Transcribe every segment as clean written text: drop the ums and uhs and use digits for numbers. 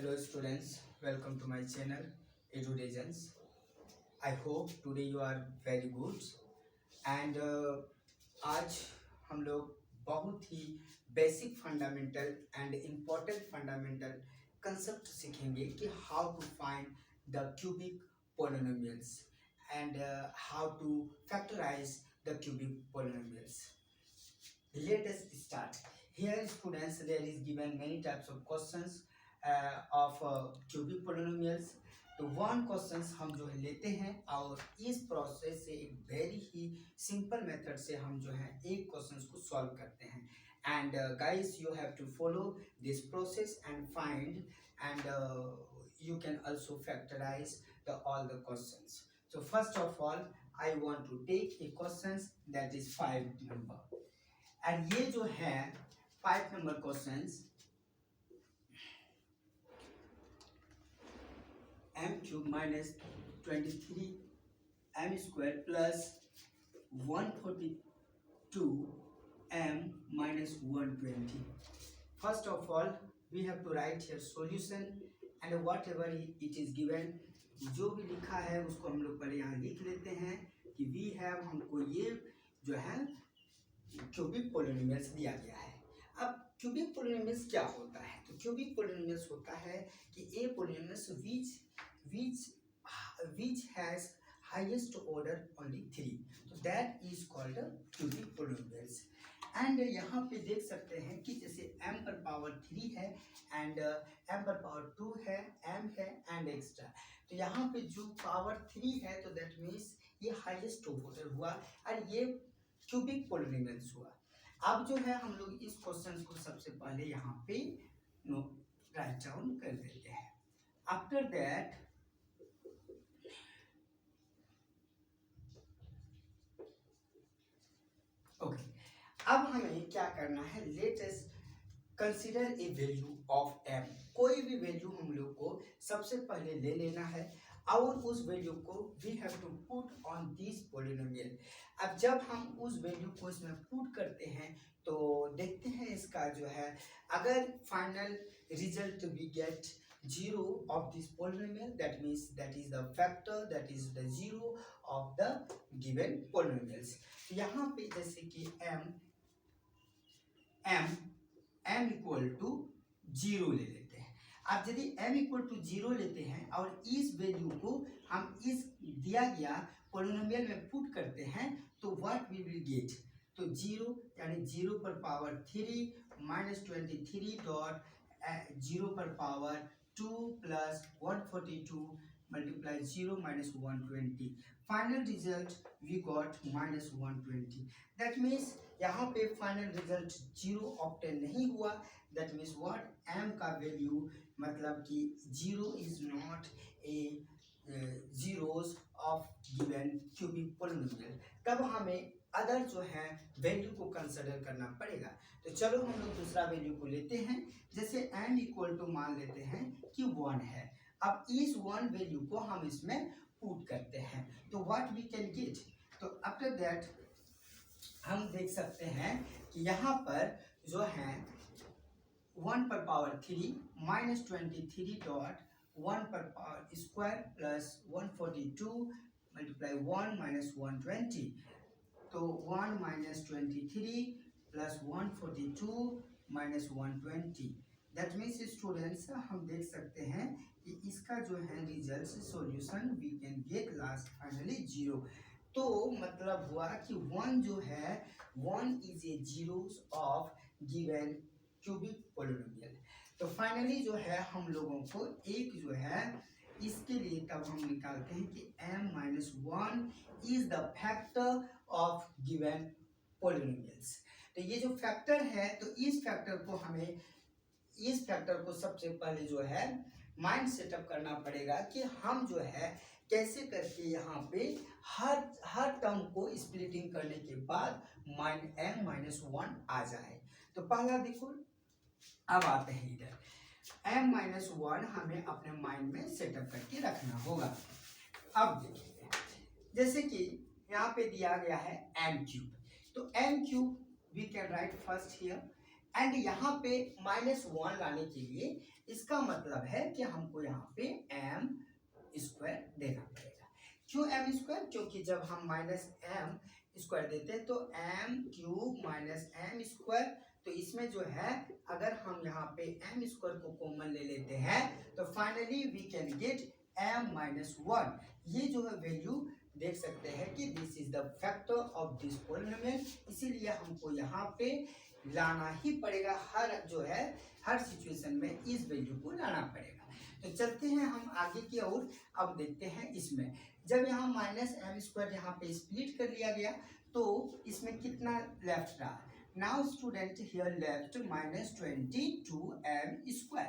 Hello students, welcome to my channel Edu Legends. I hope today you are very good and आज हम लोग बहुत ही basic fundamental and important fundamental concept सीखेंगे कि how to find the cubic polynomials and how to factorise the cubic polynomials. Let us start. Here students, there is given many types of questions of cubic polynomials. तो one questions हम जो है लेते हैं और इस प्रोसेस से एक वेरी ही सिंपल मेथड से हम जो है एक क्वेश्चंस को सॉल्व करते हैं. And guys, you have to follow this process and find and you can also factorize all the questions. So first of all, I want to take a questions that is 5 number. And ये जो है 5 number questions m cube minus 23 m square plus 142 m minus 120. First of all, we have to write here solution and whatever it is given, जो भी लिखा है उसको हम लोग पहले यहाँ लिख लेते हैं कि we have, हमको ये जो है क्यूबिक पोलिनोमियल्स दिया गया है. अब क्यूबिक पोलिनोमियल्स क्या होता है? तो क्यूबिक पोलिनोमियल्स होता है कि ए polynomials which has highest order only 3, तो that is called cubic polynomials. And यहाँ पे देख सकते हैं कि जैसे m पर पावर 3 है एंड m पर पावर 2 है, m है एंड एक्स्ट्रा. तो यहाँ पे जो पावर 3 है तो दैट मीन्स ये हाईएस्ट ऑर्डर हुआ और ये क्यूबिक पोलिनोमियल्स हुआ. अब जो है हम लोग इस क्वेश्चन को सबसे पहले यहाँ पे राइट डाउन कर देते हैं. आफ्टर दैट ओके, अब हमें क्या करना है, let us consider a value of m. कोई भी वैल्यू हम लोग को सबसे पहले ले लेना है और उस वैल्यू को we have to put on this polynomial. अब जब हम उस वैल्यू को इसमें पुट करते हैं तो देखते हैं इसका जो है, अगर final result we get 0 of this polynomial, that means that is the factor, that is the 0 of the given polynomials. यहाँ पे जैसे कि m इक्वल टू 0 ले लेते हैं. अब यदि m इक्वल टू 0 लेते हैं और इस वैल्यू को हम इस दिया गया पोलिनोमियल में पुट करते हैं तो व्हाट वी विल गेट, तो 0 यानी 0 पर पावर 3 माइनस 23 डॉट 0 पर power 2 plus 142 multiply 0 minus 120. Final result we got minus 120. That means यहाँ पे फाइनल रिजल्ट 0 ऑब्टेन नहीं हुआ. दैट मीन्स व्हाट, m का वैल्यू मतलब कि 0 is not a zeros of given cubic polynomial. तब हमें अदर जो है वैल्यू को कंसिडर करना पड़ेगा. तो चलो हम लोग दूसरा वैल्यू को लेते हैं. जैसे m इक्वल टू मान लेते हैं कि 1 है. अब इस 1 वैल्यू को हम इसमें पुट करते हैं तो व्हाट वी कैन गेट, तो आफ्टर दैट हम देख सकते हैं कि यहाँ पर जो है 1 पर पावर 3 माइनस 23 डॉट 1 पर power square plus 142 multiply 1 minus 120. तो 1 minus 23 plus 142 minus 120. That means students, हम देख सकते हैं कि इसका जो है result solution we can get last finally 0. तो मतलब हुआ कि 1 जो है 1 is a zeros of given cubic polynomial. तो फाइनली जो है हम लोगों को एक जो है इसके लिए तब हम निकालते हैं कि m minus 1 is the factor of given polynomials. तो ये जो फैक्टर है तो इस फैक्टर को सबसे पहले जो है माइंड सेटअप करना पड़ेगा कि हम जो है कैसे करके यहाँ पे हर टर्म को स्प्लिटिंग करने के बाद m माइनस 1 आ जाए. तो पहला देखो, अब आते हैं इधर m माइनस 1 हमें अपने माइंड में सेटअप करके रखना होगा. अब देखिए जैसे कि यहाँ पे दिया गया है m क्यूब, तो m cube we can write first here and यहाँ पे -1 लाने के लिए इसका मतलब है कि हमको यहाँ पे m स्क्वायर देना पड़ेगा। क्यों m स्क्वायर? क्योंकि जब हम -m स्क्वायर देते हैं तो m³ -m स्क्वायर, तो इसमें जो है अगर हम यहाँ पे m स्क्वायर को कॉमन ले लेते हैं तो finally we can gate m-1। ये जो है वैल्यू देख सकते हैं कि this is the factor of this polynomial, इसीलिए हमको यहाँ पे लाना ही पड़ेगा, हर सिचुएशन में इस वैल्यू को लाना पड़ेगा। तो चलते हैं हम आगे की ओर। अब देखते हैं इसमें जब यहाँ -m² यहाँ पे स्प्लिट कर लिया गया तो इसमें कितना लेफ्ट रहा। Now student here left -22m²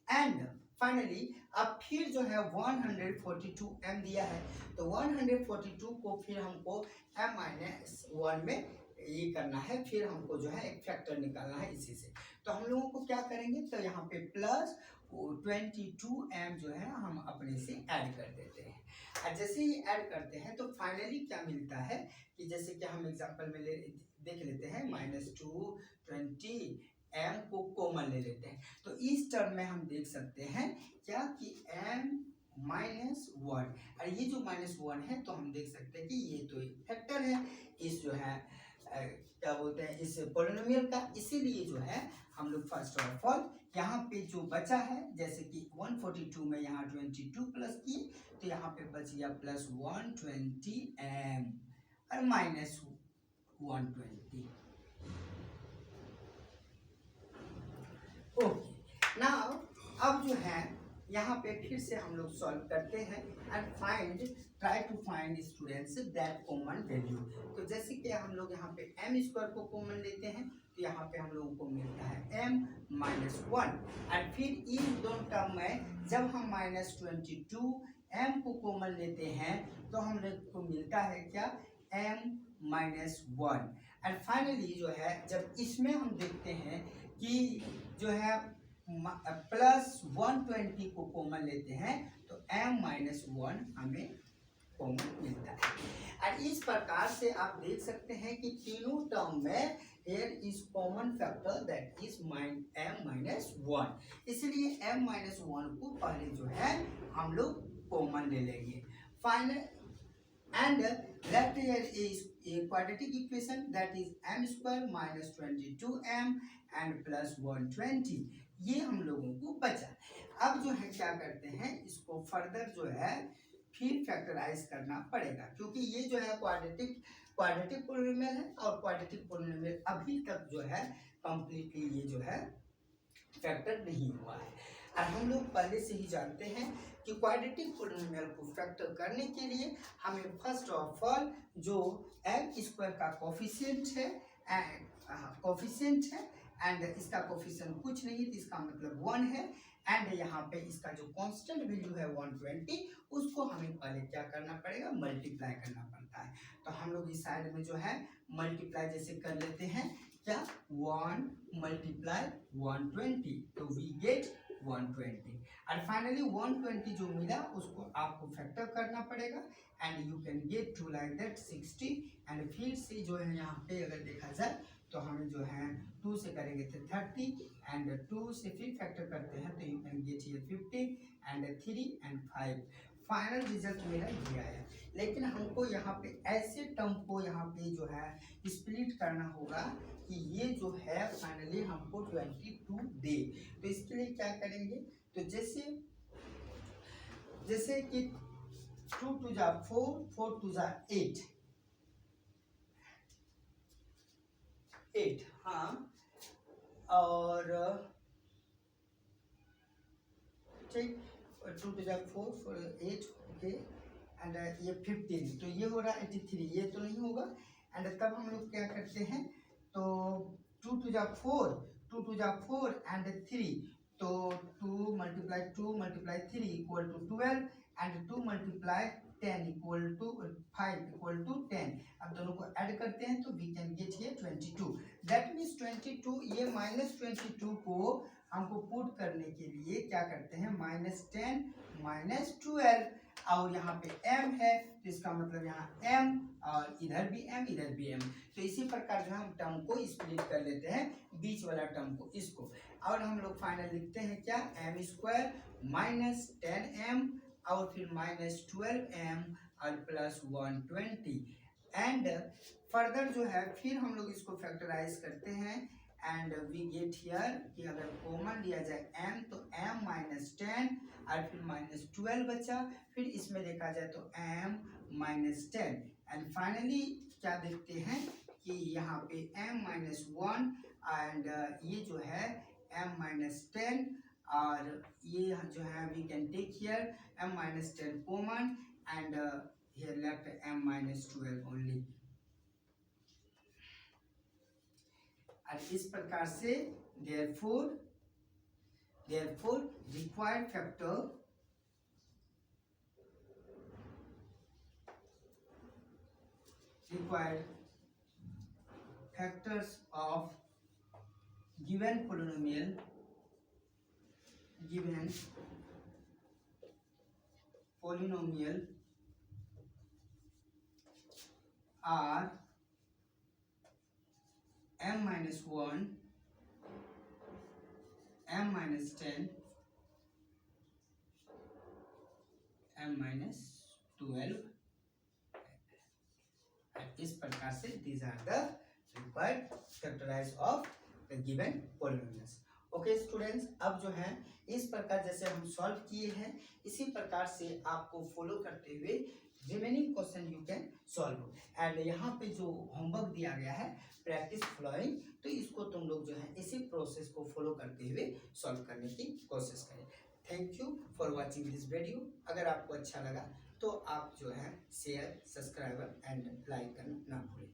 and finally अब फिर जो है 142m दिया है, तो 142 को फिर हमको m-1 में ये करना है, फिर हमको जो है एक फैक्टर निकालना है इसी से। तो हम लोगों को क्या करेंगे, तो यहाँ पे प्लस 22m जो है हम अपने से ऐड कर देते हैं। और जैसे ही ऐड करते हैं तो फाइनली क्या मिलता है कि जैसे कि हम एग्जांपल में देख लेते हैं, -220m को कॉमन ले लेते हैं, तो इस टर्म में हम देख सकते हैं क्या कि m-1, और ये जो -1 है तो हम देख सकते हैं कि ये तो एक फैक्टर है इस जो है क्या बोलते हैं इस पॉलिनोमियल का, इसीलिए जो है हम लोग फर्स्ट ऑफ ऑल यहाँ पे जो बचा है, जैसे कि 142 में यहाँ 22 प्लस किए तो यहाँ पे बच गया प्लस 120m और -120। ओके, नाउ अब जो है यहाँ पे फिर से हम लोग सॉल्व करते हैं and try to find students that common value. तो जैसे कि हम लोग यहाँ पे m² को कॉमन लेते हैं तो यहाँ पे हम लोगों को मिलता है m-1, और फिर इन दोनों टर्म में जब हम -22m को कॉमन लेते हैं तो हम लोग को मिलता है क्या, m-1। एंड फाइनली जो है जब इसमें हम देखते हैं कि जो है प्लस 120 को कॉमन लेते हैं तो m-1 हमें कॉमन मिलता है। और इस प्रकार से आप देख सकते हैं कि तीनों टर्म में here is common factor that is m-1, इसलिए m-1 को पहले जो है हम लोग कॉमन ले लेंगे। Final and left here is a quadratic equation that is m² -22m and plus 120, ये हम लोगों को बचा। अब जो है क्या करते हैं, इसको फर्दर जो है फिर फैक्टराइज करना पड़ेगा, क्योंकि ये जो है क्वाड्रेटिक पॉलिनोमियल है और क्वाड्रेटिक पॉलिनोमियल अभी तक जो है कंप्लीटली ये जो है फैक्टर नहीं हुआ है। और हम लोग पहले से ही जानते हैं कि क्वाड्रेटिक पॉलिनोमियल को फैक्टर करने के लिए हमें फर्स्ट ऑफ ऑल जो m² का कोफिशिएंट है एंड इसका कोफिशिएंट कुछ नहीं तो इसका मतलब 1 है, एंड यहाँ पे इसका जो कांस्टेंट वैल्यू है 120, उसको हमें पहले क्या करना पड़ेगा, मल्टीप्लाई करना पड़ता है। तो हम लोग इस साइड में जो है मल्टीप्लाई जैसे कर लेते हैं, क्या 1 × 120 तो वी गेट 120, और फाइनली 120 जो मिला उसको आपको फैक्टर करना पड़ेगा and you can get to like that 60, and फिर से जो है यहाँ पे अगर देखा जाए तो हमें जो है 2 से करेंगे तो 30 एंड 2 से फिर फैक्टर करते हैं तो you can get here 50 and 3 and 5। Final result मेरा ये आया, लेकिन हमको यहाँ पे ऐसे टर्म को यहाँ पे जो है स्प्लिट करना होगा कि ये जो है फाइनली हमको 22 दे। तो इसके लिए क्या करेंगे, तो जैसे कि 2 × 4, 4 × 8, हाँ, और ठीक 2 × 4 8, ओके, एंड ये 15 तो ये हो रहा है 83, ये तो नहीं होगा। एंड तब हम लोग क्या करते हैं, तो 2 × 4 एंड 3, तो 2 × 2 × 3 = 12 एंड 2 × 10 = 5 = 10। अब दोनों को ऐड करते हैं तो we can get here 22, that means 22, ये -22 को हमको पुट करने के लिए क्या करते हैं, -10 -12, और यहाँ पे m है, तो इसका मतलब यहाँ m और इधर भी m इधर भी m। तो इसी प्रकार जो हम टर्म को स्प्लिट कर लेते हैं, बीच वाला टर्म को, इसको, और हम लोग फाइनल लिखते हैं क्या, m स्क्वायर माइनस 10m और फिर माइनस 12m और प्लस 120। एंड फर्दर जो है फिर हम लोग इसको फैक्टराइज करते हैं एंड वी गेट हियर कि अगर कॉमन लिया जाए m तो m माइनस 10 और फिर माइनस 12 बचा, फिर इसमें देखा जाए तो m माइनस 10 एंड फाइनली क्या देखते हैं कि यहाँ पे m माइनस 1 एंड ये जो है m माइनस 10 और ये जो है we can take here m minus 10 common and here left m minus 12 only। और इस प्रकार से therefore required factors of given polynomial are m minus 1, m minus 10, m minus 12। इस प्रकार से these are the required factorize of the given polynomials। Okay students, अब जो है इस प्रकार जैसे हम सॉल्व किए हैं, इसी प्रकार से आपको फॉलो करते हुए remaining question you can solve. And यहाँ पे जो होमवर्क दिया गया है प्रैक्टिस फ्लोइंग, तो इसको तुम लोग जो है इसी प्रोसेस को फॉलो करते हुए सॉल्व करने की कोशिश करें। Thank you for watching this video. अगर आपको अच्छा लगा तो आप जो है शेयर, सब्सक्राइबर एंड लाइक करना ना भूलें।